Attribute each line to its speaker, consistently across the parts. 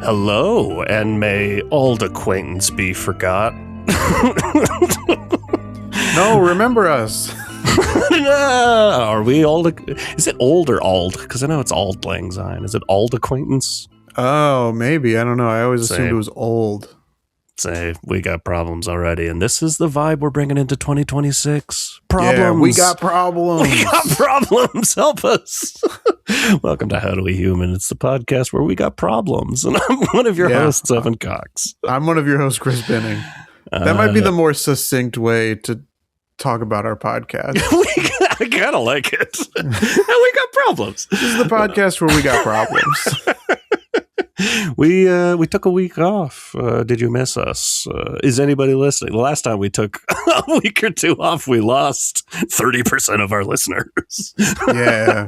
Speaker 1: Hello, and may old acquaintance be forgot.
Speaker 2: No, remember us.
Speaker 1: Are we old? Is it old or old? Because I know it's Auld Lang Syne. Is it old acquaintance?
Speaker 2: Oh, maybe. I don't know. I always assumed it was old.
Speaker 1: Say, we got problems already, and this is the vibe we're bringing into 2026. Problems.
Speaker 2: Yeah, we got problems.
Speaker 1: We got problems. Help us. Welcome to HowDoWeHuman. It's the podcast where we got problems, and I'm one of your hosts, Evan Cox.
Speaker 2: I'm one of your hosts, Chris Benning. That might be the more succinct way to talk about our podcast.
Speaker 1: I kind of like it. And we got problems.
Speaker 2: This is the podcast where we got problems.
Speaker 1: We took a week off. Did you miss us? Is anybody listening? The last time we took a week or two off, we lost 30% of our listeners.
Speaker 2: Yeah.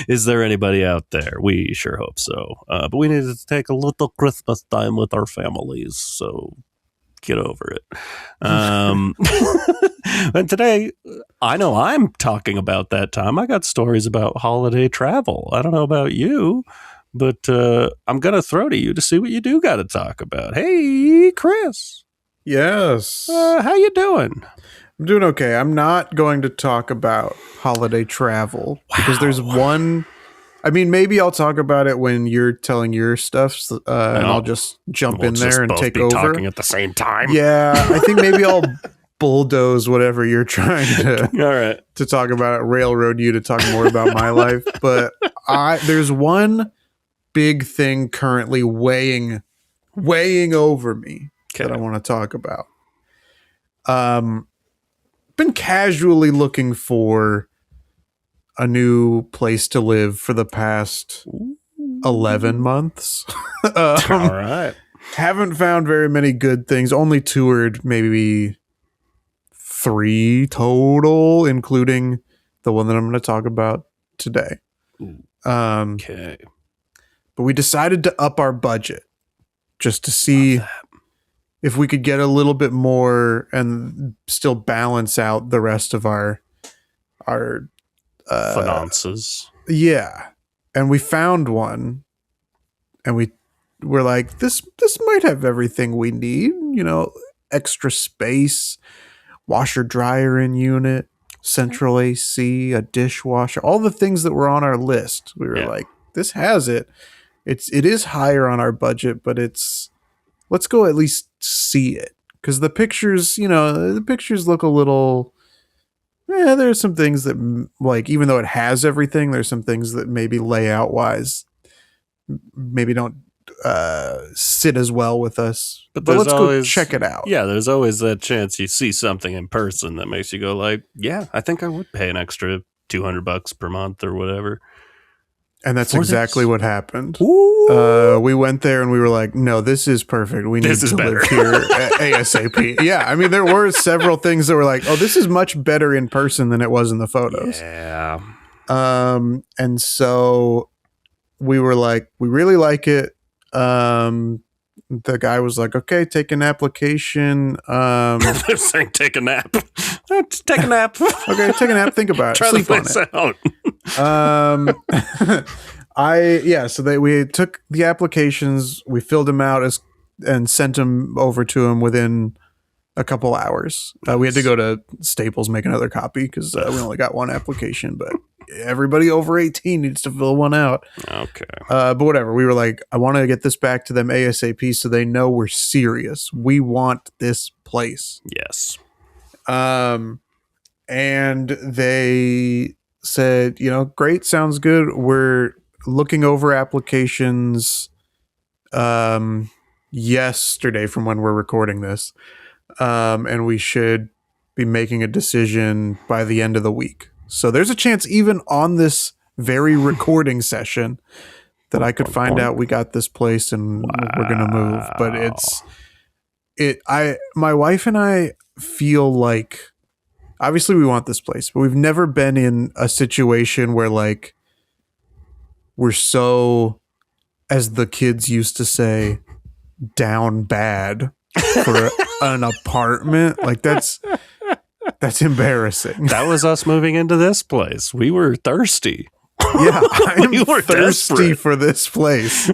Speaker 1: Is there anybody out there? We sure hope so. But we needed to take a little Christmas time with our families, so get over it. And today, I know I'm talking about that time. I got stories about holiday travel. I don't know about you, but I'm going to throw to you to see what you do got to talk about. Hey, Chris.
Speaker 2: Yes.
Speaker 1: How you doing?
Speaker 2: I'm doing okay. I'm not going to talk about holiday travel because there's one. I mean, maybe I'll talk about it when you're telling your stuff, and I'll just jump in there and take over.
Speaker 1: Talking at the same time.
Speaker 2: Yeah, I think maybe I'll bulldoze whatever you're trying to talk about, railroad you to talk more about my life. But there's one big thing currently weighing over me that I want to talk about. Been casually looking for a new place to live for the past 11 months.
Speaker 1: All right.
Speaker 2: Haven't found very many good things. Only toured maybe 3 total, including the one that I'm going to talk about today.
Speaker 1: Okay.
Speaker 2: But we decided to up our budget just to see if we could get a little bit more and still balance out the rest of our
Speaker 1: finances.
Speaker 2: Yeah. And we found one, and we're like, this might have everything we need, extra space, washer dryer in unit, central AC, a dishwasher, all the things that were on our list. We were like, this has it. It is higher on our budget, but let's go at least see it. Because the pictures look a little, there's some things that, like, even though it has everything, there's some things that maybe layout wise, maybe don't sit as well with us. But let's go check it out.
Speaker 1: Yeah, there's always that chance you see something in person that makes you go like, yeah, I think I would pay an extra $200 per month or whatever.
Speaker 2: And that's exactly what happened. We went there and we were like, no, this is perfect. We need to live here ASAP. Yeah, I mean, there were several things that were like, oh, this is much better in person than it was in the photos.
Speaker 1: Yeah.
Speaker 2: And so we were like, we really like it. The guy was like, okay, take an application.
Speaker 1: They're saying take a nap. Take a nap.
Speaker 2: Okay, take a nap. Think about it.
Speaker 1: Try
Speaker 2: Sleep
Speaker 1: the place
Speaker 2: on
Speaker 1: it.
Speaker 2: out. So we took the applications, we filled them out and sent them over to him within a couple hours. We had to go to Staples, make another copy because we only got one application, but everybody over 18 needs to fill one out.
Speaker 1: Okay.
Speaker 2: But whatever. We were like, I want to get this back to them ASAP so they know we're serious. We want this place.
Speaker 1: Yes.
Speaker 2: And they said, great, sounds good. We're looking over applications yesterday from when we're recording this. And we should be making a decision by the end of the week. So there's a chance even on this very recording session that I could find out we got this place and we're going to move. But my wife and I feel like, obviously we want this place, but we've never been in a situation where like we're so, as the kids used to say, down bad for an apartment. Like that's embarrassing.
Speaker 1: That was us moving into this place. We were thirsty.
Speaker 2: Yeah, I'm
Speaker 1: We were
Speaker 2: thirsty
Speaker 1: desperate.
Speaker 2: for this place.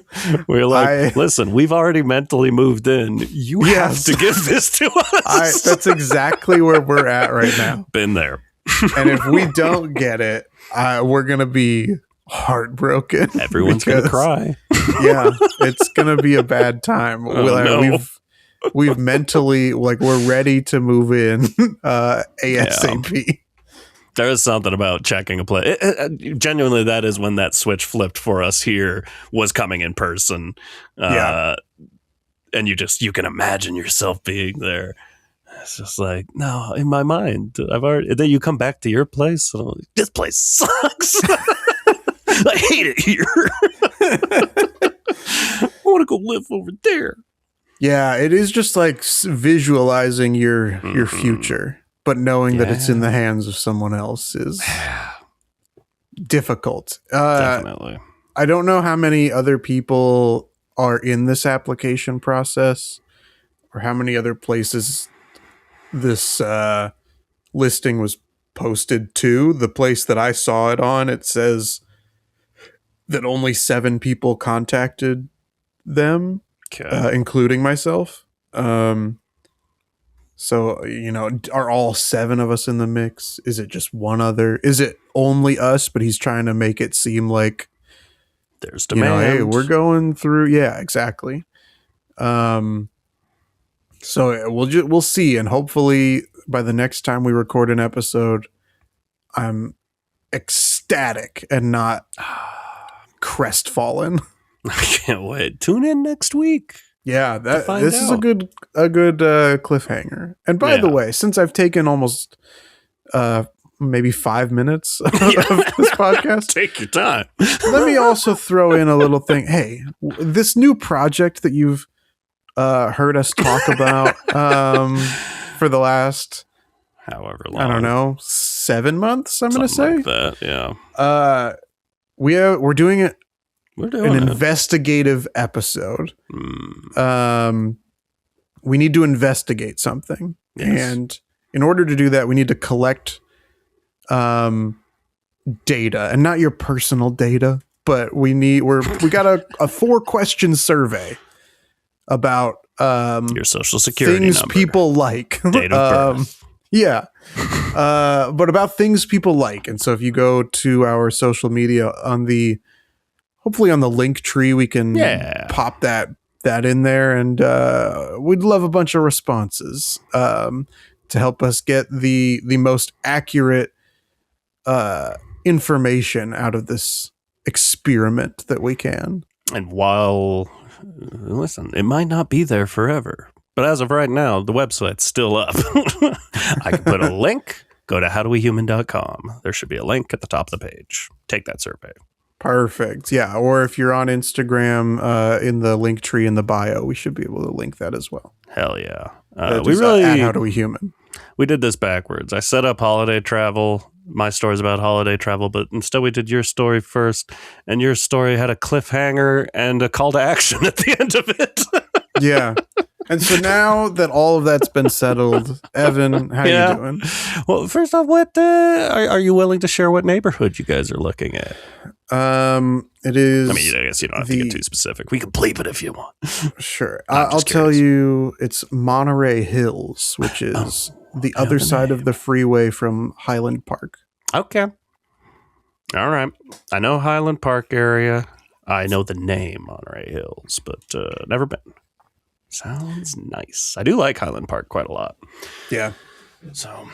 Speaker 1: We're like, listen, we've already mentally moved in. You
Speaker 2: Yes.
Speaker 1: have to give this to us.
Speaker 2: That's exactly where we're at right now.
Speaker 1: Been there.
Speaker 2: And if we don't get it, we're going to be heartbroken.
Speaker 1: Everyone's going to cry.
Speaker 2: Yeah, it's going to be a bad time.
Speaker 1: No.
Speaker 2: We've mentally, like, we're ready to move in ASAP.
Speaker 1: Yeah. There is something about checking a place. Genuinely, that is when that switch flipped for us here, was coming in person. And you can imagine yourself being there. It's just like, no, in my mind, then you come back to your place. And I'm like, this place sucks. I hate it here. I want to go live over there.
Speaker 2: Yeah, it is just like visualizing your future, but knowing that it's in the hands of someone else is difficult.
Speaker 1: Definitely.
Speaker 2: I don't know how many other people are in this application process or how many other places this listing was posted to. The place that I saw it on, it says that only 7 people contacted them.
Speaker 1: Okay.
Speaker 2: Including myself. So, are all 7 of us in the mix? Is it just one other? Is it only us, but he's trying to make it seem like
Speaker 1: there's demand?
Speaker 2: Hey, we're going through. Yeah, exactly. So we'll see. And hopefully by the next time we record an episode, I'm ecstatic and not crestfallen.
Speaker 1: I can't wait. Tune in next week.
Speaker 2: Yeah, this is a good cliffhanger. And by the way, since I've taken almost maybe 5 minutes of this podcast,
Speaker 1: take your time.
Speaker 2: Let me also throw in a little thing. Hey, this new project that you've heard us talk about for the last
Speaker 1: however long,
Speaker 2: I don't know, 7 months. I'm going to say
Speaker 1: like that. Yeah.
Speaker 2: We're doing it.
Speaker 1: We're doing
Speaker 2: an investigative episode. We need to investigate something. Yes. And in order to do that, we need to collect data, and not your personal data, but we got a 4-question survey about
Speaker 1: your social security
Speaker 2: things
Speaker 1: number,
Speaker 2: people like.
Speaker 1: Date of birth.
Speaker 2: Yeah. But about things people like. And so if you go to our social media hopefully on the link tree, we can pop that in there, and we'd love a bunch of responses to help us get the most accurate information out of this experiment that we can.
Speaker 1: And listen, it might not be there forever, but as of right now, the website's still up. I can put a link. Go to HowDoWeHuman.com. There should be a link at the top of the page. Take that survey.
Speaker 2: Perfect. Yeah. Or if you're on Instagram, in the link tree in the bio, we should be able to link that as well.
Speaker 1: Hell yeah.
Speaker 2: At HowDoWeHuman.
Speaker 1: We did this backwards. I set up holiday travel. My story's about holiday travel, but instead we did your story first, and your story had a cliffhanger and a call to action at the end of it.
Speaker 2: Yeah. And so now that all of that's been settled, Evan, how you doing?
Speaker 1: Well, first off, what are you willing to share what neighborhood you guys are looking at?
Speaker 2: It is.
Speaker 1: I mean, I guess you don't have to get too specific. We can bleep it if you want.
Speaker 2: Sure. I'll tell you, it's Monterey Hills, which is the other side of the freeway from Highland Park.
Speaker 1: Okay. All right. I know Highland Park area. I know the name Monterey Hills, but never been. Sounds nice. I do like Highland Park quite a lot.
Speaker 2: Yeah.
Speaker 1: So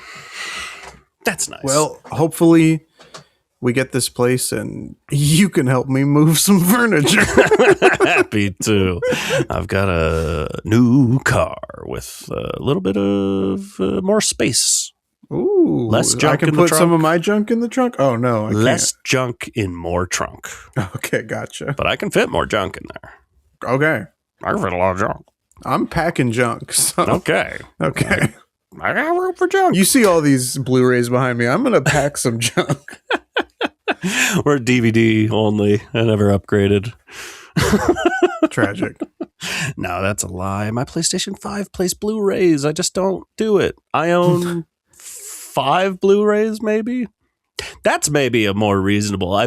Speaker 1: that's nice.
Speaker 2: Well, hopefully we get this place and you can help me move some furniture.
Speaker 1: Happy to. I've got a new car with a little bit of more space.
Speaker 2: Ooh.
Speaker 1: Less junk
Speaker 2: I can
Speaker 1: in the
Speaker 2: put
Speaker 1: trunk.
Speaker 2: some of my junk in the trunk? Oh, no. I
Speaker 1: Less
Speaker 2: can't.
Speaker 1: junk in more trunk.
Speaker 2: Okay, gotcha.
Speaker 1: But I can fit more junk in there.
Speaker 2: Okay.
Speaker 1: I can fit a lot of junk.
Speaker 2: I'm packing junk. So.
Speaker 1: Okay.
Speaker 2: I
Speaker 1: got room for junk.
Speaker 2: You see all these Blu-rays behind me. I'm going to pack some junk.
Speaker 1: We're DVD only. I never upgraded.
Speaker 2: Tragic.
Speaker 1: No, that's a lie. My PlayStation 5 plays Blu-rays. I just don't do it. I own 5 Blu-rays, maybe. That's maybe a more reasonable. I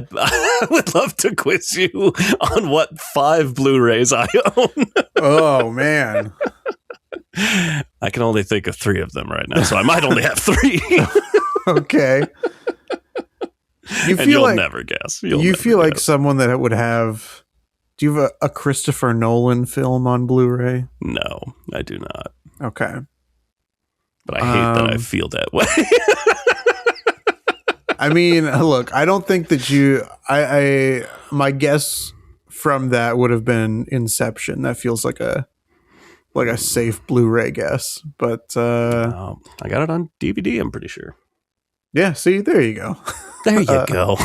Speaker 1: would love to quiz you on what 5 Blu-rays I own.
Speaker 2: Oh man.
Speaker 1: I can only think of 3 of them right now, so I might only have 3.
Speaker 2: Okay.
Speaker 1: You'll never guess.
Speaker 2: You feel like someone that would have. Do you have a Christopher Nolan film on Blu-ray?
Speaker 1: No, I do not.
Speaker 2: Okay.
Speaker 1: But I hate that I feel that way.
Speaker 2: I mean, look, I don't think that you. My guess from that would have been Inception. That feels like a safe Blu-ray guess, but
Speaker 1: I got it on DVD. I'm pretty sure.
Speaker 2: Yeah. See, there you go.
Speaker 1: There you go.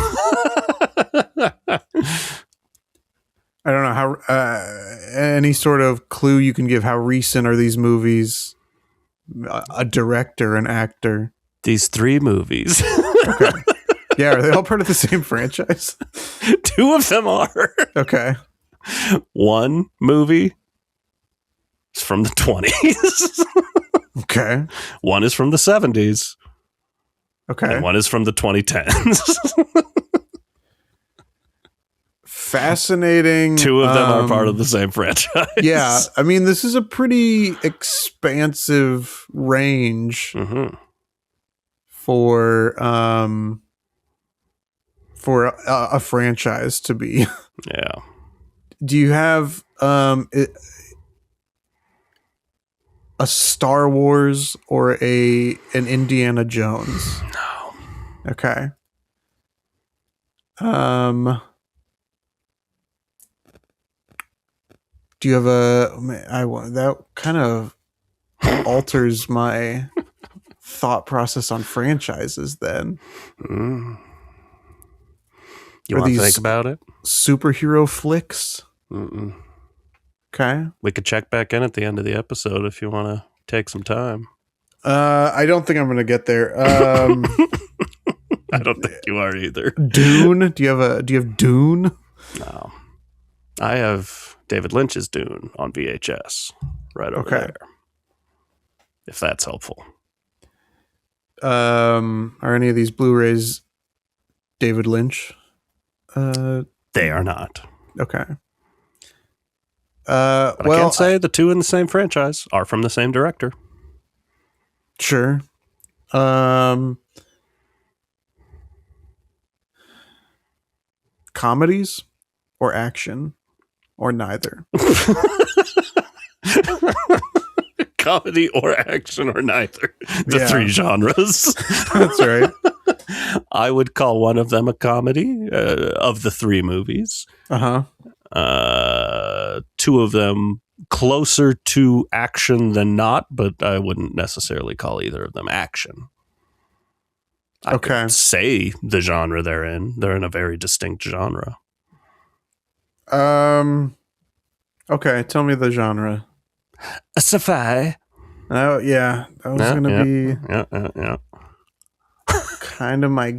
Speaker 2: I don't know how. Any sort of clue you can give? How recent are these movies? A director, an actor.
Speaker 1: These 3 movies.
Speaker 2: Okay. Yeah, are they all part of the same franchise?
Speaker 1: 2 of them are.
Speaker 2: Okay.
Speaker 1: 1 movie is from the 20s.
Speaker 2: Okay.
Speaker 1: 1 is from the 70s.
Speaker 2: Okay.
Speaker 1: And 1 is from the 2010s.
Speaker 2: Fascinating.
Speaker 1: 2 of them are part of the same franchise.
Speaker 2: Yeah. I mean, this is a pretty expansive range for a franchise to be.
Speaker 1: Yeah.
Speaker 2: Do you have a Star Wars or an Indiana Jones?
Speaker 1: No.
Speaker 2: Okay. Do you have that kind of alters my thought process on franchises then.
Speaker 1: You want to think about it?
Speaker 2: Superhero flicks?
Speaker 1: Mm-mm.
Speaker 2: Okay.
Speaker 1: We could check back in at the end of the episode if you want to take some time.
Speaker 2: I don't think I'm going to get there.
Speaker 1: I don't think you are either.
Speaker 2: Dune? Do you have Dune?
Speaker 1: No. I have David Lynch's Dune on VHS right over there. If that's helpful.
Speaker 2: Are any of these Blu-rays David Lynch?
Speaker 1: They are not.
Speaker 2: Okay.
Speaker 1: But I can say the two in the same franchise are from the same director.
Speaker 2: Sure. Comedies or action or neither?
Speaker 1: Comedy or action or neither. The three genres.
Speaker 2: That's right.
Speaker 1: I would call one of them a comedy of the three movies. Two of them closer to action than not, but I wouldn't necessarily call either of them action. I could say the genre they're in. They're in a very distinct genre.
Speaker 2: Okay, tell me the genre.
Speaker 1: A sci-fi.
Speaker 2: Oh, yeah. That was going to be kind of my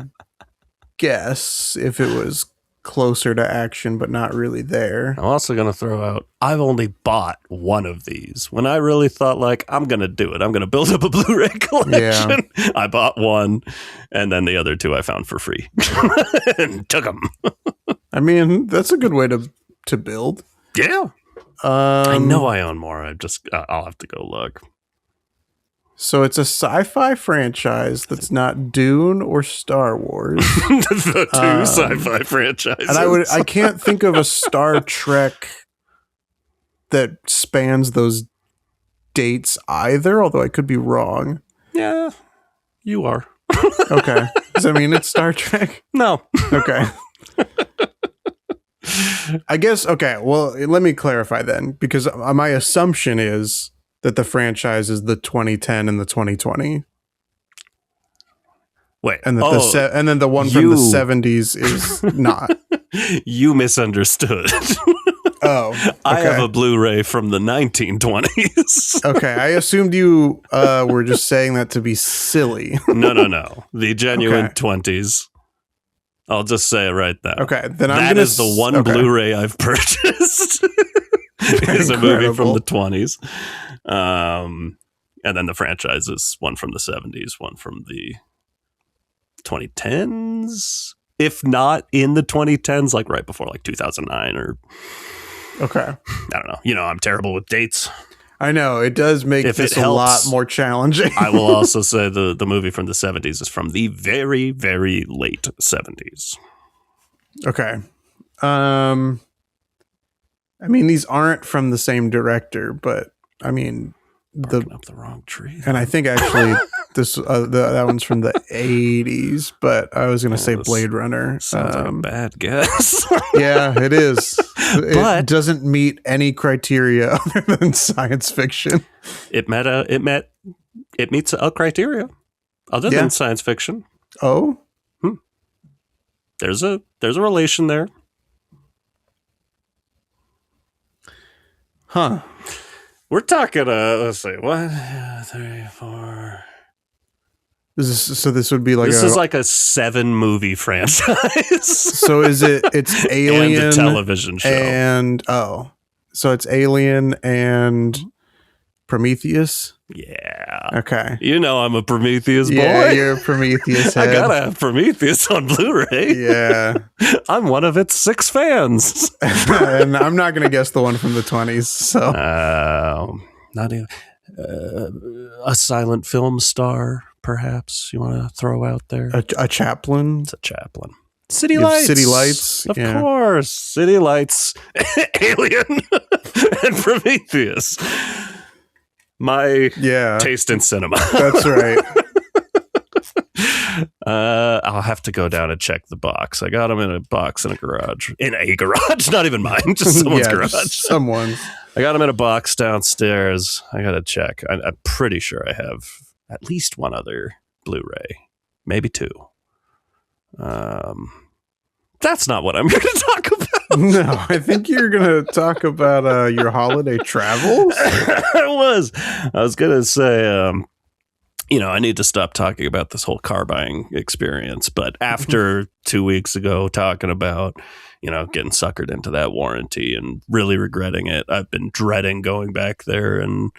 Speaker 2: guess if it was closer to action, but not really there.
Speaker 1: I'm also going to throw out, I've only bought one of these. When I really thought, like, I'm going to do it. I'm going to build up a Blu-ray collection. Yeah. I bought one, and then the other two I found for free. And took them.
Speaker 2: I mean, that's a good way to build.
Speaker 1: Yeah. I know I own more. I'll have to go look.
Speaker 2: So it's a sci-fi franchise that's not Dune or Star Wars.
Speaker 1: The two sci-fi franchises.
Speaker 2: And I can't think of a Star Trek that spans those dates either, although I could be wrong.
Speaker 1: Yeah, you are.
Speaker 2: Okay. Does that mean it's Star Trek?
Speaker 1: No.
Speaker 2: Okay. I guess, okay, well, let me clarify then, because my assumption is that the franchise is the 2010 and the 2020.
Speaker 1: Wait.
Speaker 2: And that and then the one from the 70s is not.
Speaker 1: You misunderstood.
Speaker 2: Oh. Okay.
Speaker 1: I have a Blu-ray from the 1920s.
Speaker 2: Okay, I assumed you were just saying that to be silly.
Speaker 1: No. The genuine 20s. I'll just say it right now.
Speaker 2: Okay, then
Speaker 1: that is the one Blu-ray I've purchased. It's a movie from the 20s. And then the franchise is one from the 70s, one from the 2010s, if not in the 2010s, like right before like 2009 or.
Speaker 2: Okay.
Speaker 1: I don't know. I'm terrible with dates.
Speaker 2: I know it does make this a lot more challenging.
Speaker 1: I will also say the movie from the 70s is from the very, very late 70s.
Speaker 2: Okay. I mean, these aren't from the same director, but I mean,
Speaker 1: barking up the wrong tree.
Speaker 2: And I think actually that one's from the 80s, but I was going to say Blade Runner.
Speaker 1: Sounds like a bad guess.
Speaker 2: Yeah, it is.
Speaker 1: But
Speaker 2: it doesn't meet any criteria other than science fiction.
Speaker 1: It meets a criteria other than science fiction.
Speaker 2: Oh,
Speaker 1: there's a relation there.
Speaker 2: Huh.
Speaker 1: We're talking, let's see, 1, 2, 3, 4.
Speaker 2: This would be like
Speaker 1: this is like a 7-movie franchise.
Speaker 2: So it's Alien
Speaker 1: and a television show.
Speaker 2: And so it's Alien and Prometheus.
Speaker 1: Yeah.
Speaker 2: Okay.
Speaker 1: I'm a Prometheus boy.
Speaker 2: Yeah, you're a Prometheus head.
Speaker 1: I gotta have Prometheus on Blu-ray.
Speaker 2: Yeah.
Speaker 1: I'm one of its 6 fans.
Speaker 2: And I'm not gonna guess the one from the 20s. So
Speaker 1: not even a silent film star, perhaps you want to throw out there.
Speaker 2: A Chaplin.
Speaker 1: It's a Chaplin. City Lights.
Speaker 2: City Lights.
Speaker 1: Of course. City Lights, Alien, and Prometheus. My taste in cinema.
Speaker 2: That's right.
Speaker 1: I'll have to go down and check the box. I got them in a box in a garage. In a garage, not even mine, just someone's garage.
Speaker 2: Someone's.
Speaker 1: I got them in a box downstairs. I got to check. I'm pretty sure I have at least one other Blu-ray, maybe 2. That's not what I'm here to talk about.
Speaker 2: No, I think you're going to talk about your holiday travels.
Speaker 1: I was going to say, I need to stop talking about this whole car buying experience. But after 2 weeks ago talking about, getting suckered into that warranty and really regretting it, I've been dreading going back there and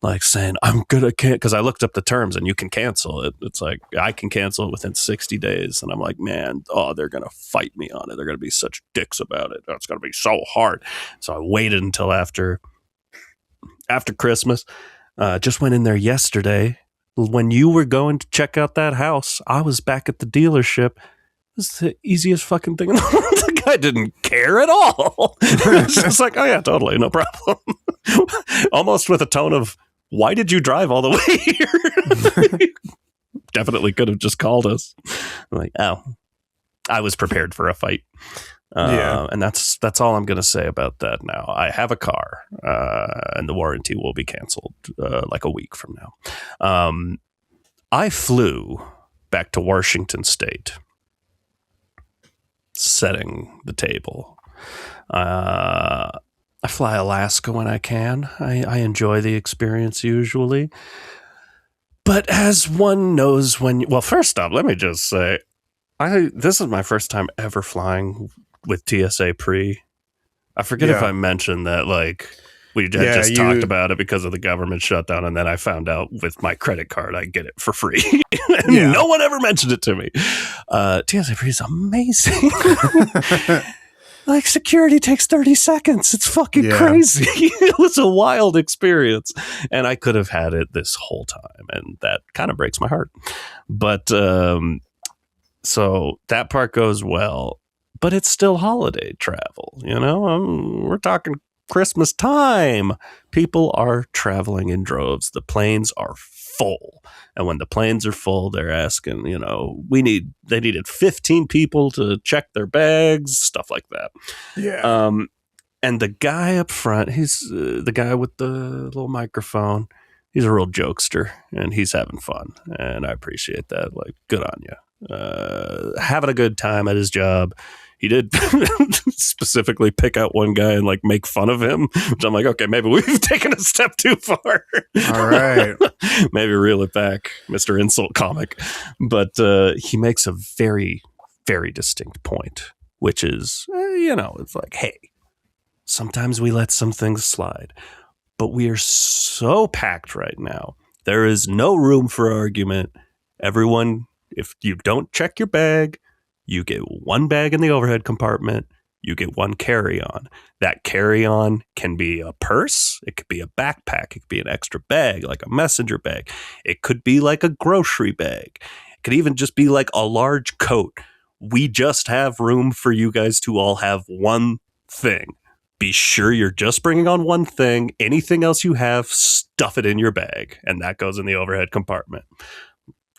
Speaker 1: like saying, I'm going to cancel, because I looked up the terms and you can cancel it. It's like, I can cancel it within 60 days. And I'm like, man, they're going to fight me on it. They're going to be such dicks about it. It's going to be so hard. So I waited until after Christmas. Just went in there yesterday. When you were going to check out that house, I was back at the dealership. It was the easiest fucking thing in the world. The guy didn't care at all. It's just like, oh yeah, totally, no problem. Almost with a tone of, why did you drive all the way here? Definitely could have just called us. I'm like, I was prepared for a fight. And that's all I'm going to say about that now. I have a car, and the warranty will be canceled like a week from now. I flew back to Washington State, setting the table. I fly Alaska when I can. I enjoy the experience usually. But as one knows first off, let me just say, this is my first time ever flying with TSA pre. I forget if I mentioned that, like, we had talked about it because of the government shutdown, and then I found out with my credit card I get it for free. No one ever mentioned it to me. TSA pre is amazing. Like, security takes 30 seconds. It's fucking crazy. It was a wild experience. And I could have had it this whole time. And that kind of breaks my heart. But so that part goes well. But it's still holiday travel. We're talking Christmas time. People are traveling in droves. The planes are full. And when the planes are full, they're asking, they needed 15 people to check their bags, stuff like that.
Speaker 2: Yeah.
Speaker 1: And the guy up front, he's the guy with the little microphone. He's a real jokester and he's having fun. And I appreciate that. Like, good on you. Having a good time at his job. He did specifically pick out one guy and like make fun of him, which I'm like, okay, maybe we've taken a step too far.
Speaker 2: All right.
Speaker 1: Maybe reel it back, Mr. Insult Comic. But he makes a very, very distinct point, which is, it's like, hey, sometimes we let some things slide, but we are so packed right now. There is no room for argument. Everyone If you don't check your bag, you get one bag in the overhead compartment. You get one carry-on. That carry-on can be a purse. It could be a backpack. It could be an extra bag, like a messenger bag. It could be like a grocery bag. It could even just be like a large coat. We just have room for you guys to all have one thing. Be sure you're just bringing on one thing. Anything else you have, stuff it in your bag. And that goes in the overhead compartment.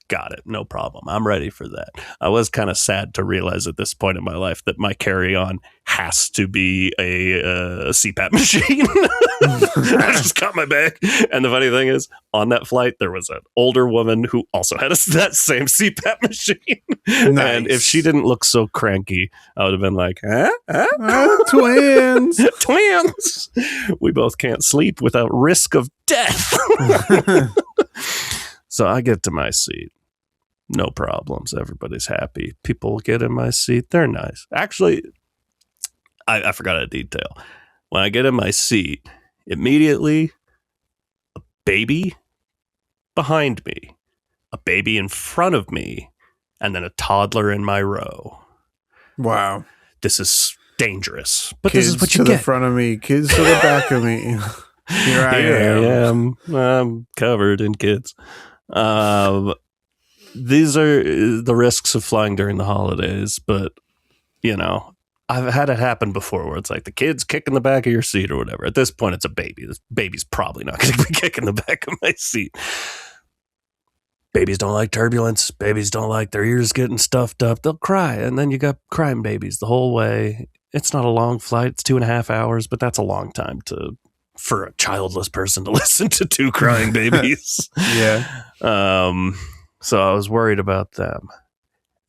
Speaker 1: Got it. No problem. I'm ready for that. I was kind of sad to realize at this point in my life that my carry-on has to be a CPAP machine. I just got my bag. And the funny thing is, on that flight, there was an older woman who also had that same CPAP machine. Nice. And if she didn't look so cranky, I would have been like,
Speaker 2: twins.
Speaker 1: Twins. We both can't sleep without risk of death. So I get to my seat. No problems. Everybody's happy. People get in my seat. They're nice. Actually, I forgot a detail. When I get in my seat, immediately a baby behind me, a baby in front of me, and then a toddler in my row.
Speaker 2: Wow.
Speaker 1: This is dangerous. But
Speaker 2: Kids
Speaker 1: this is what you
Speaker 2: to
Speaker 1: get.
Speaker 2: The front of me, kids to the back of me. Here I am.
Speaker 1: I'm covered in kids. These are the risks of flying during the holidays, but you know, I've had it happen before where it's like the kid's kicking the back of your seat or whatever. At this point, it's a baby. This baby's probably not going to be kicking the back of my seat. Babies don't like turbulence. Babies don't like their ears getting stuffed up. They'll cry, and then you got crying babies the whole way. It's not a long flight. It's 2.5 hours, but that's a long time for a childless person to listen to two crying babies.
Speaker 2: Yeah.
Speaker 1: So I was worried about them.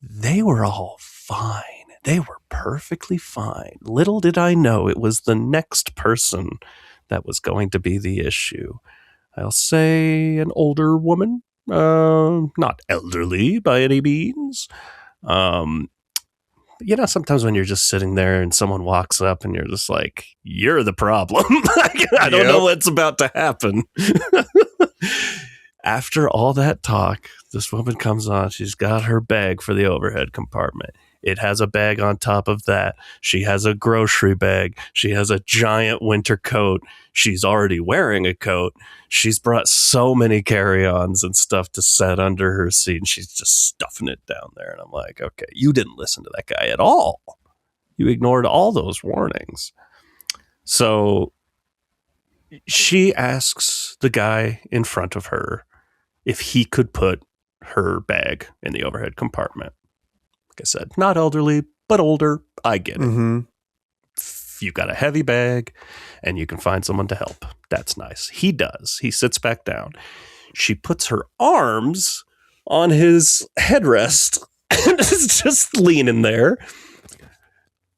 Speaker 1: They were all fine. They were perfectly fine. Little did I know it was the next person that was going to be the issue. I'll say an older woman, not elderly by any means. You know, sometimes when you're just sitting there and someone walks up and you're just like, you're the problem. I don't know what's about to happen. After all that talk, this woman comes on. She's got her bag for the overhead compartment. It has a bag on top of that. She has a grocery bag. She has a giant winter coat. She's already wearing a coat. She's brought so many carry-ons and stuff to set under her seat, and she's just stuffing it down there. And I'm like, okay, you didn't listen to that guy at all. You ignored all those warnings. So she asks the guy in front of her if he could put her bag in the overhead compartment. Like I said, not elderly, but older. I get it. Mm-hmm. If you've got a heavy bag and you can find someone to help, that's nice. He does. He sits back down. She puts her arms on his headrest and is just leaning there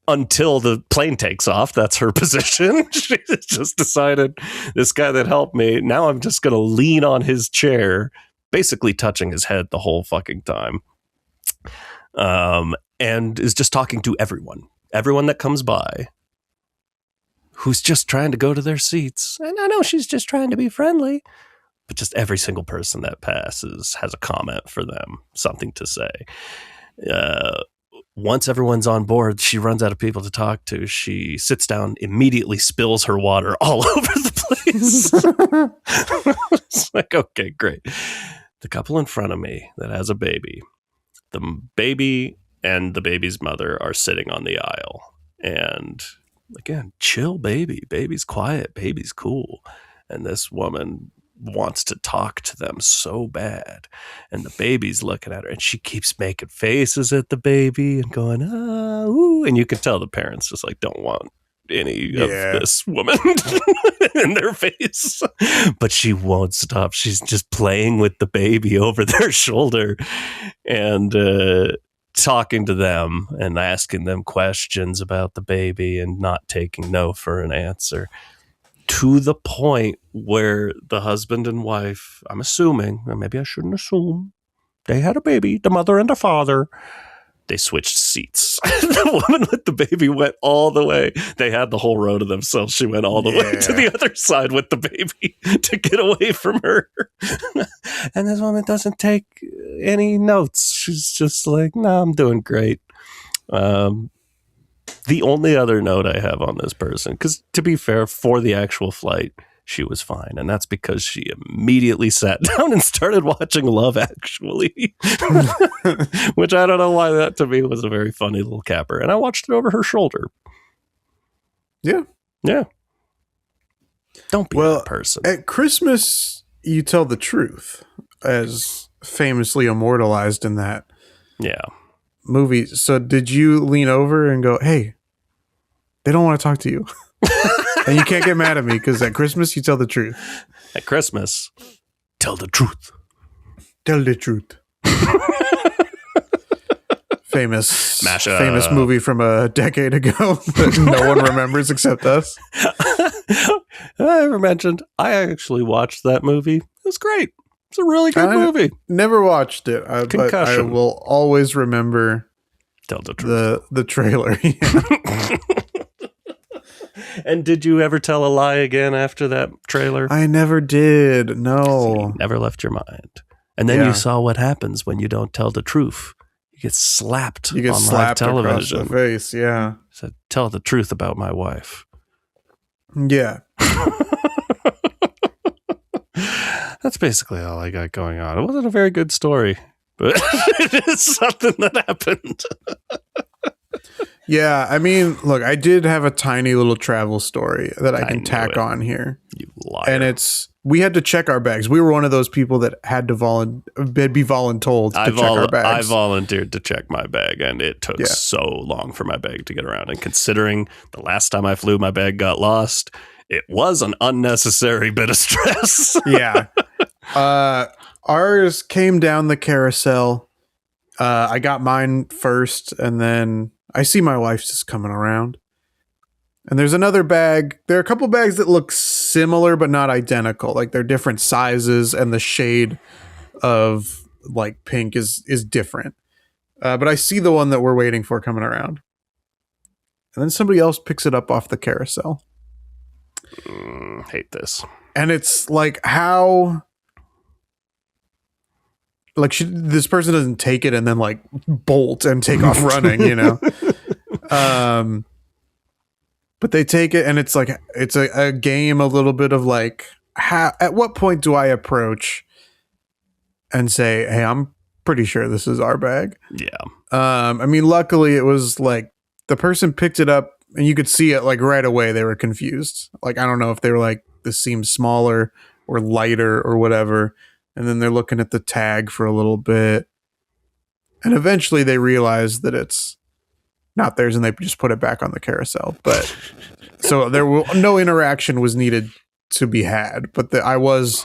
Speaker 1: until the plane takes off. That's her position. She just decided, this guy that helped me, now I'm just going to lean on his chair, basically touching his head the whole fucking time. And is just talking to everyone that comes by who's just trying to go to their seats. And I know she's just trying to be friendly, but just every single person that passes has a comment for them, something to say. Once everyone's on board, she runs out of people to talk to. She sits down, immediately spills her water all over the place. It's like, okay, great. The couple in front of me that has a baby, the baby and the baby's mother are sitting on the aisle. And again, chill baby. Baby's quiet. Baby's cool. And this woman wants to talk to them so bad. And the baby's looking at her and she keeps making faces at the baby and going, ooh. And you can tell the parents just like don't want any of this woman in their face. But she won't stop. She's just playing with the baby over their shoulder and talking to them and asking them questions about the baby and not taking no for an answer. To the point where the husband and wife, I'm assuming, or maybe I shouldn't assume, they had a baby, the mother and the father. they switched seats. The woman with the baby went all the way. They had the whole row to themselves. She went all the way to the other side with the baby to get away from her. And this woman doesn't take any notes. She's just like, no, I'm doing great. The only other note I have on this person, because to be fair, for the actual flight, she was fine. And that's because she immediately sat down and started watching Love Actually, which I don't know why that to me was a very funny little capper. And I watched it over her shoulder.
Speaker 2: Yeah.
Speaker 1: Yeah. Don't be that person.
Speaker 2: At Christmas, you tell the truth, as famously immortalized in that movie. So did you lean over and go, hey, they don't want to talk to you? And you can't get mad at me because at Christmas, you tell the truth.
Speaker 1: At Christmas, tell the truth.
Speaker 2: Tell the truth. Famous movie from a decade ago that no one remembers except us.
Speaker 1: I ever mentioned I actually watched that movie. It was great. It's a really good movie.
Speaker 2: Never watched it, but I will always remember
Speaker 1: tell the truth.
Speaker 2: The trailer.
Speaker 1: And did you ever tell a lie again after that trailer?
Speaker 2: I never did. No.
Speaker 1: See, never left your mind. And then you saw what happens when you don't tell the truth. You get slapped on live television.
Speaker 2: Across the face, yeah.
Speaker 1: Said, tell the truth about my wife.
Speaker 2: Yeah.
Speaker 1: That's basically all I got going on. It wasn't a very good story, but it is something that happened.
Speaker 2: Yeah, I mean, look, I did have a tiny little travel story that I can tack on here.
Speaker 1: You liar.
Speaker 2: And we had to check our bags. We were one of those people that had to be voluntold to check our bags.
Speaker 1: I volunteered to check my bag, and it took so long for my bag to get around. And considering the last time I flew, my bag got lost, it was an unnecessary bit of stress.
Speaker 2: Yeah. Ours came down the carousel. I got mine first, and then I see my wife's just coming around. And there's another bag. There are a couple bags that look similar, but not identical. Like they're different sizes, and the shade of like pink is different. But I see the one that we're waiting for coming around. And then somebody else picks it up off the carousel.
Speaker 1: Hate this.
Speaker 2: And it's like how... Like this person doesn't take it and then like bolt and take off running, you know? But they take it, and it's like, it's a game, a little bit of like, at what point do I approach and say, hey, I'm pretty sure this is our bag.
Speaker 1: Yeah.
Speaker 2: I mean, luckily it was like the person picked it up and you could see it like right away. They were confused. Like, I don't know if they were like, this seems smaller or lighter or whatever. And then they're looking at the tag for a little bit. And eventually they realize that it's not theirs, and they just put it back on the carousel. But so no interaction was needed to be had. But I was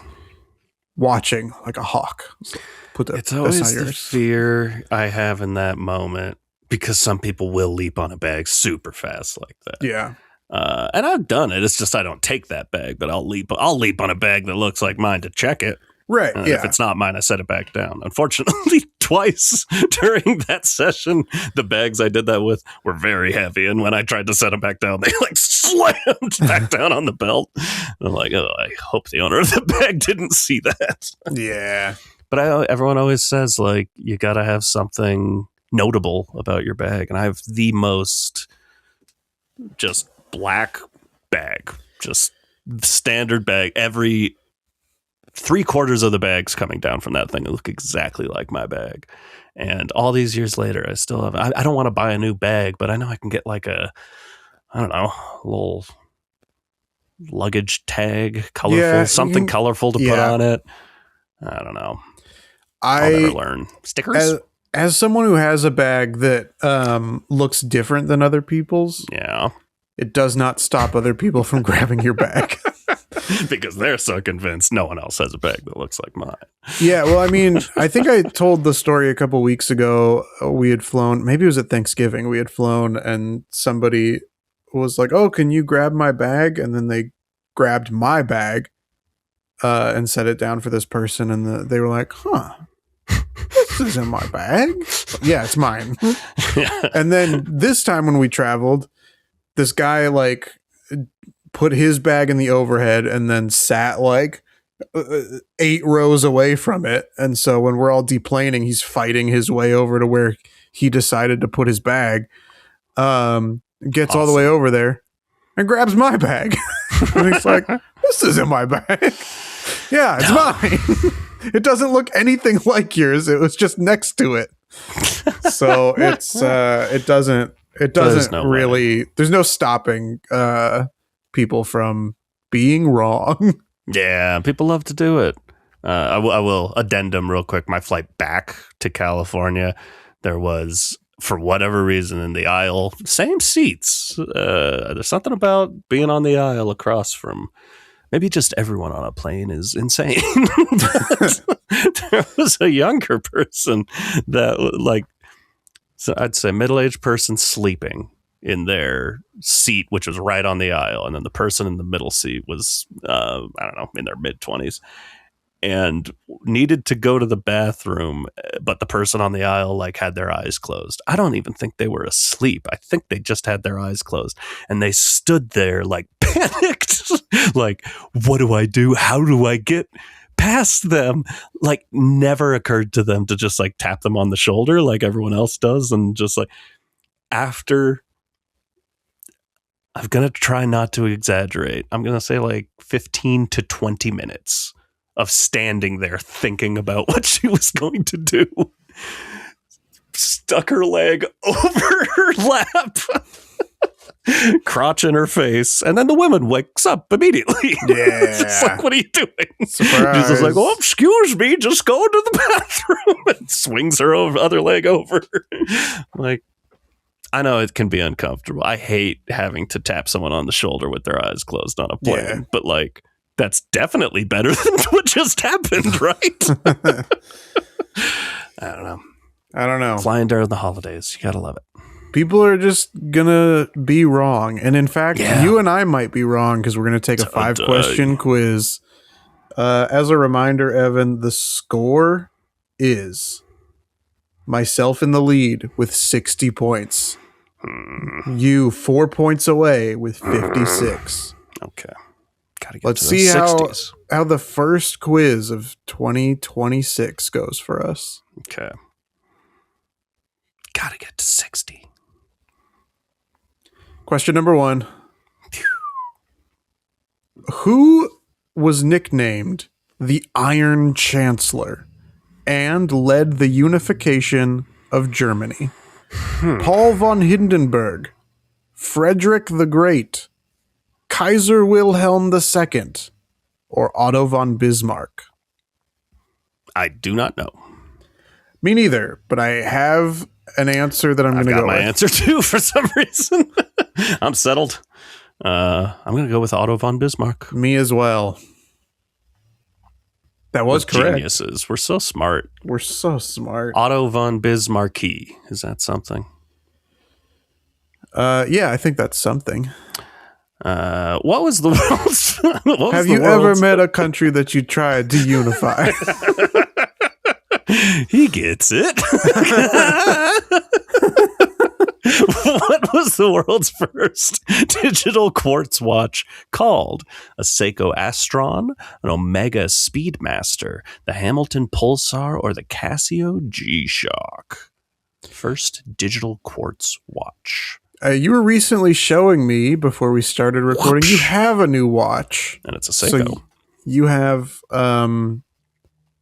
Speaker 2: watching like a hawk. So
Speaker 1: it's always the fear I have in that moment, because some people will leap on a bag super fast like that.
Speaker 2: Yeah.
Speaker 1: And I've done it. It's just I don't take that bag, but I'll leap on a bag that looks like mine to check it.
Speaker 2: Right. Yeah.
Speaker 1: If it's not mine, I set it back down. Unfortunately, twice during that session, the bags I did that with were very heavy. And when I tried to set them back down, they like slammed back down on the belt. And I'm like, oh, I hope the owner of the bag didn't see that.
Speaker 2: Yeah.
Speaker 1: But everyone always says, like, you got to have something notable about your bag. And I have the most just black bag, just standard bag. Every 3/4 of the bags coming down from that thing look exactly like my bag. And all these years later, I still have, I don't want to buy a new bag, but I know I can get like a little luggage tag, colorful, something colorful to put on it. I don't know. I'll never learn. Stickers?
Speaker 2: As someone who has a bag that looks different than other people's, it does not stop other people from grabbing your bag.
Speaker 1: Because they're so convinced no one else has a bag that looks like mine.
Speaker 2: Yeah, well, I mean, I think I told the story a couple weeks ago. We had flown, maybe it was at Thanksgiving, we had flown, and somebody was like, oh, can you grab my bag? And then they grabbed my bag and set it down for this person, and they were like, huh, this isn't my bag. Yeah, it's mine.
Speaker 1: Yeah.
Speaker 2: And then this time when we traveled, this guy like put his bag in the overhead and then sat like 8 rows away from it. And so when we're all deplaning, he's fighting his way over to where he decided to put his bag. Gets all the way over there and grabs my bag. And he's like, this isn't my bag. Yeah, it's mine. It doesn't look anything like yours. It was just next to it. So it doesn't really, there's no stopping people from being wrong.
Speaker 1: Yeah, people love to do it. I will addendum real quick. My flight back to California, there was, for whatever reason, in the aisle, same seats. There's something about being on the aisle across from, maybe just everyone on a plane is insane. There was a younger person that, like, so I'd say middle-aged person sleeping in their seat, which was right on the aisle. And then the person in the middle seat was, I don't know, in their mid-20s and needed to go to the bathroom. But the person on the aisle, like, had their eyes closed. I don't even think they were asleep. I think they just had their eyes closed. And they stood there, like, panicked. Like, what do I do? How do I get past them? Like, never occurred to them to just, like, tap them on the shoulder like everyone else does. And just, like, after... I'm going to try not to exaggerate. I'm going to say like 15 to 20 minutes of standing there thinking about what she was going to do. Stuck her leg over her lap, crotch in her face, and then the woman wakes up immediately.
Speaker 2: Yeah.
Speaker 1: Just like, what are you doing?
Speaker 2: Surprise.
Speaker 1: She's just like, oh, excuse me, just go to the bathroom, and swings her other leg over. Like, I know it can be uncomfortable. I hate having to tap someone on the shoulder with their eyes closed on a plane, but like, that's definitely better than what just happened, right? I don't know. Flying during the holidays. You gotta love it.
Speaker 2: People are just gonna be wrong. And in fact, you and I might be wrong because we're gonna take a 5-question quiz. As a reminder, Evan, the score is myself in the lead with 60 points. You 4 points away with 56.
Speaker 1: Okay. Gotta get
Speaker 2: Let's
Speaker 1: to
Speaker 2: see
Speaker 1: those 60s.
Speaker 2: how the first quiz of 2026 goes for us.
Speaker 1: Okay. Gotta get to 60.
Speaker 2: Question number 1. Who was nicknamed the Iron Chancellor and led the unification of Germany? Paul von Hindenburg, Frederick the Great, Kaiser Wilhelm II, or Otto von Bismarck?
Speaker 1: I do not know.
Speaker 2: Me neither, but I have an answer that I'm going to go with.
Speaker 1: I've got my answer too for some reason. I'm settled. I'm going to go with Otto von Bismarck.
Speaker 2: Me as well. That was correct.
Speaker 1: Geniuses. We're so smart.
Speaker 2: We're so smart.
Speaker 1: Otto von Biz Markie. Is that something?
Speaker 2: Yeah, I think that's something.
Speaker 1: What was the world's...
Speaker 2: Have you ever met a country that you tried to unify?
Speaker 1: He gets it. What was the world's first digital quartz watch called? A Seiko Astron, an Omega Speedmaster, the Hamilton Pulsar, or the Casio G-Shock? First digital quartz watch.
Speaker 2: You were recently showing me before we started recording. You have a new watch,
Speaker 1: and it's a Seiko.
Speaker 2: So you have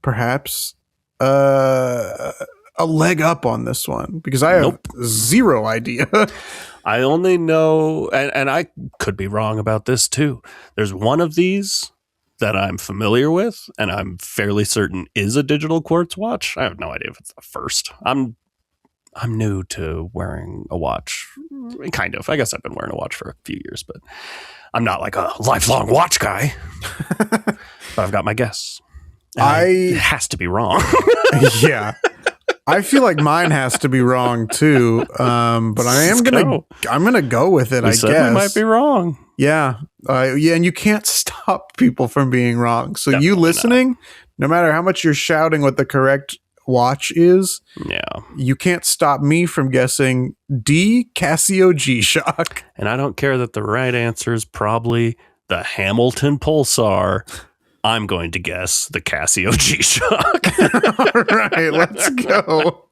Speaker 2: perhaps a leg up on this one because I have zero idea.
Speaker 1: I only know, and I could be wrong about this too. There's one of these that I'm familiar with, and I'm fairly certain is a digital quartz watch. I have no idea if it's the first. I'm new to wearing a watch, kind of. I guess I've been wearing a watch for a few years, but I'm not like a lifelong watch guy. But I've got my guess. It has to be wrong.
Speaker 2: Yeah. I feel like mine has to be wrong too, but I'm gonna go with it. I guess
Speaker 1: we might be wrong.
Speaker 2: Yeah, and you can't stop people from being wrong. So you listening, no matter how much you're shouting what the correct watch is,
Speaker 1: Yeah.
Speaker 2: you can't stop me from guessing D, Casio G-Shock.
Speaker 1: And I don't care that the right answer is probably the Hamilton Pulsar. I'm going to guess the Casio G-Shock.
Speaker 2: All right, let's go.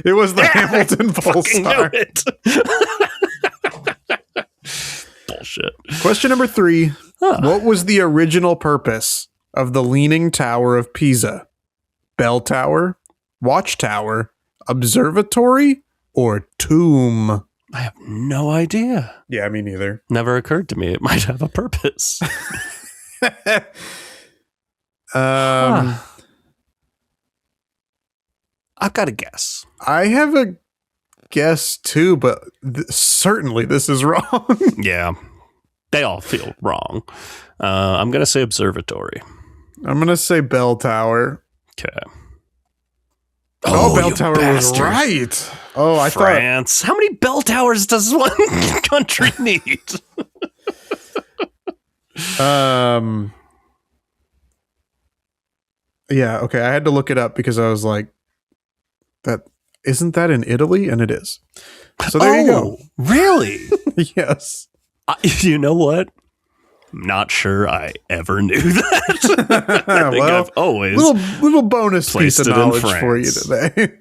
Speaker 2: It was the Hamilton Pulsar.
Speaker 1: Bullshit.
Speaker 2: Question number 3. What was the original purpose of the Leaning Tower of Pisa? Bell tower, watchtower, observatory, or tomb?
Speaker 1: I have no idea.
Speaker 2: Yeah, me neither.
Speaker 1: Never occurred to me it might have a purpose. I've got a guess.
Speaker 2: I have a guess too, but certainly this is wrong.
Speaker 1: Yeah. They all feel wrong. I'm going to say observatory.
Speaker 2: I'm going to say bell tower.
Speaker 1: Okay.
Speaker 2: Oh, bell tower
Speaker 1: bastard.
Speaker 2: was right. Oh, I
Speaker 1: France. How many bell towers does one country need?
Speaker 2: Yeah, okay. I had to look it up because I was like, that isn't that in Italy? And it is. So there you go.
Speaker 1: Really?
Speaker 2: Yes.
Speaker 1: You know what? I'm not sure I ever knew that. I think I've always
Speaker 2: little bonus piece of knowledge for you today.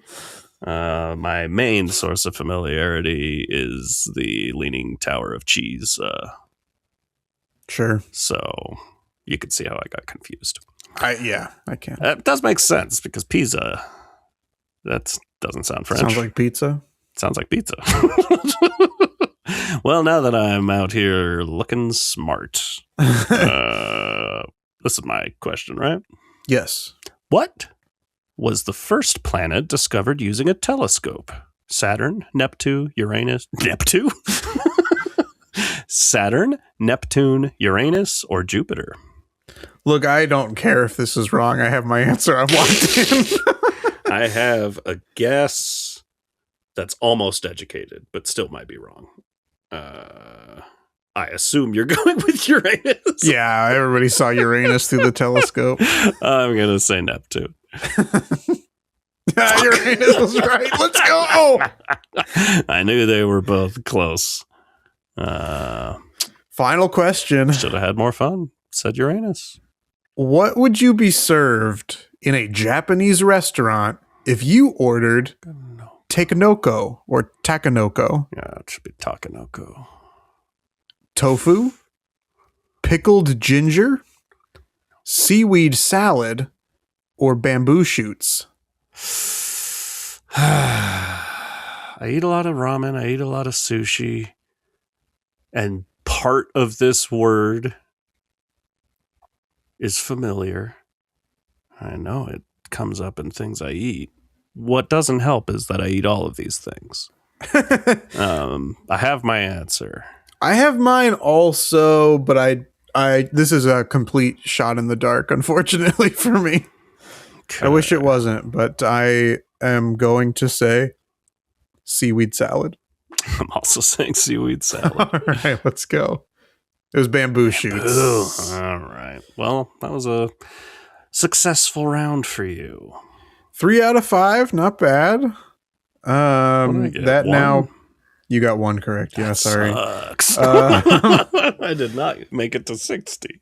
Speaker 1: My main source of familiarity is the Leaning Tower of Cheese.
Speaker 2: Sure.
Speaker 1: So you can see how I got confused.
Speaker 2: I can.
Speaker 1: It does make sense because Pisa, that doesn't sound French.
Speaker 2: Sounds like pizza.
Speaker 1: Sounds like pizza. Well, now that I'm out here looking smart, this is my question, right?
Speaker 2: Yes.
Speaker 1: What was the first planet discovered using a telescope? Saturn, Neptune, Uranus, Neptune? Saturn, Neptune, Uranus, or Jupiter?
Speaker 2: Look, I don't care if this is wrong. I have my answer. I'm locked in.
Speaker 1: I have a guess that's almost educated, but still might be wrong. I assume you're going with Uranus.
Speaker 2: Yeah, everybody saw Uranus through the telescope.
Speaker 1: I'm going to say Neptune.
Speaker 2: Uranus was right. Let's go.
Speaker 1: I knew they were both close.
Speaker 2: Final question.
Speaker 1: Should have had more fun. Said Uranus.
Speaker 2: What would you be served in a Japanese restaurant if you ordered Takanoko or Takanoko?
Speaker 1: Yeah, it should be Takanoko.
Speaker 2: Tofu, pickled ginger, seaweed salad, or bamboo shoots?
Speaker 1: I eat a lot of ramen. I eat a lot of sushi. And part of this word is familiar. I know it comes up in things I eat. What doesn't help is that I eat all of these things. I have my answer.
Speaker 2: I have mine also, but I this is a complete shot in the dark, unfortunately for me. Okay. I wish it wasn't, but I am going to say seaweed salad.
Speaker 1: I'm also saying seaweed salad.
Speaker 2: All right, let's go. It was bamboo shoots.
Speaker 1: All right. Well, that was a successful round for you.
Speaker 2: 3 out of 5, not bad. That
Speaker 1: one?
Speaker 2: Now you got one correct. Yeah, sorry.
Speaker 1: Sucks. I did not make it to 60.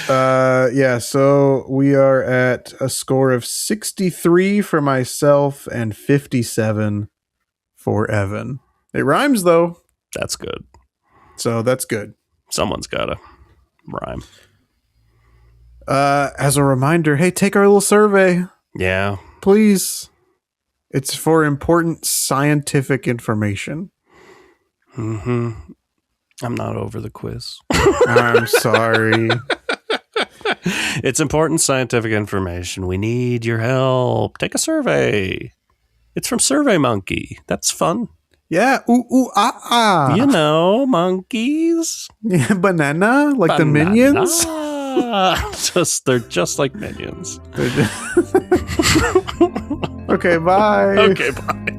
Speaker 2: Yeah, so we are at a score of 63 for myself and 57 for Evan. It rhymes though.
Speaker 1: That's good.
Speaker 2: So that's good.
Speaker 1: Someone's got to rhyme.
Speaker 2: As a reminder, hey, take our little survey.
Speaker 1: Yeah.
Speaker 2: Please. It's for important scientific information.
Speaker 1: Mm-hmm. I'm not over the quiz.
Speaker 2: I'm sorry.
Speaker 1: It's important scientific information. We need your help. Take a survey. It's from SurveyMonkey. That's fun.
Speaker 2: Yeah.
Speaker 1: You know, monkeys.
Speaker 2: Yeah, banana, like the Minions.
Speaker 1: They're just like Minions.
Speaker 2: Okay, bye.
Speaker 1: Okay, bye.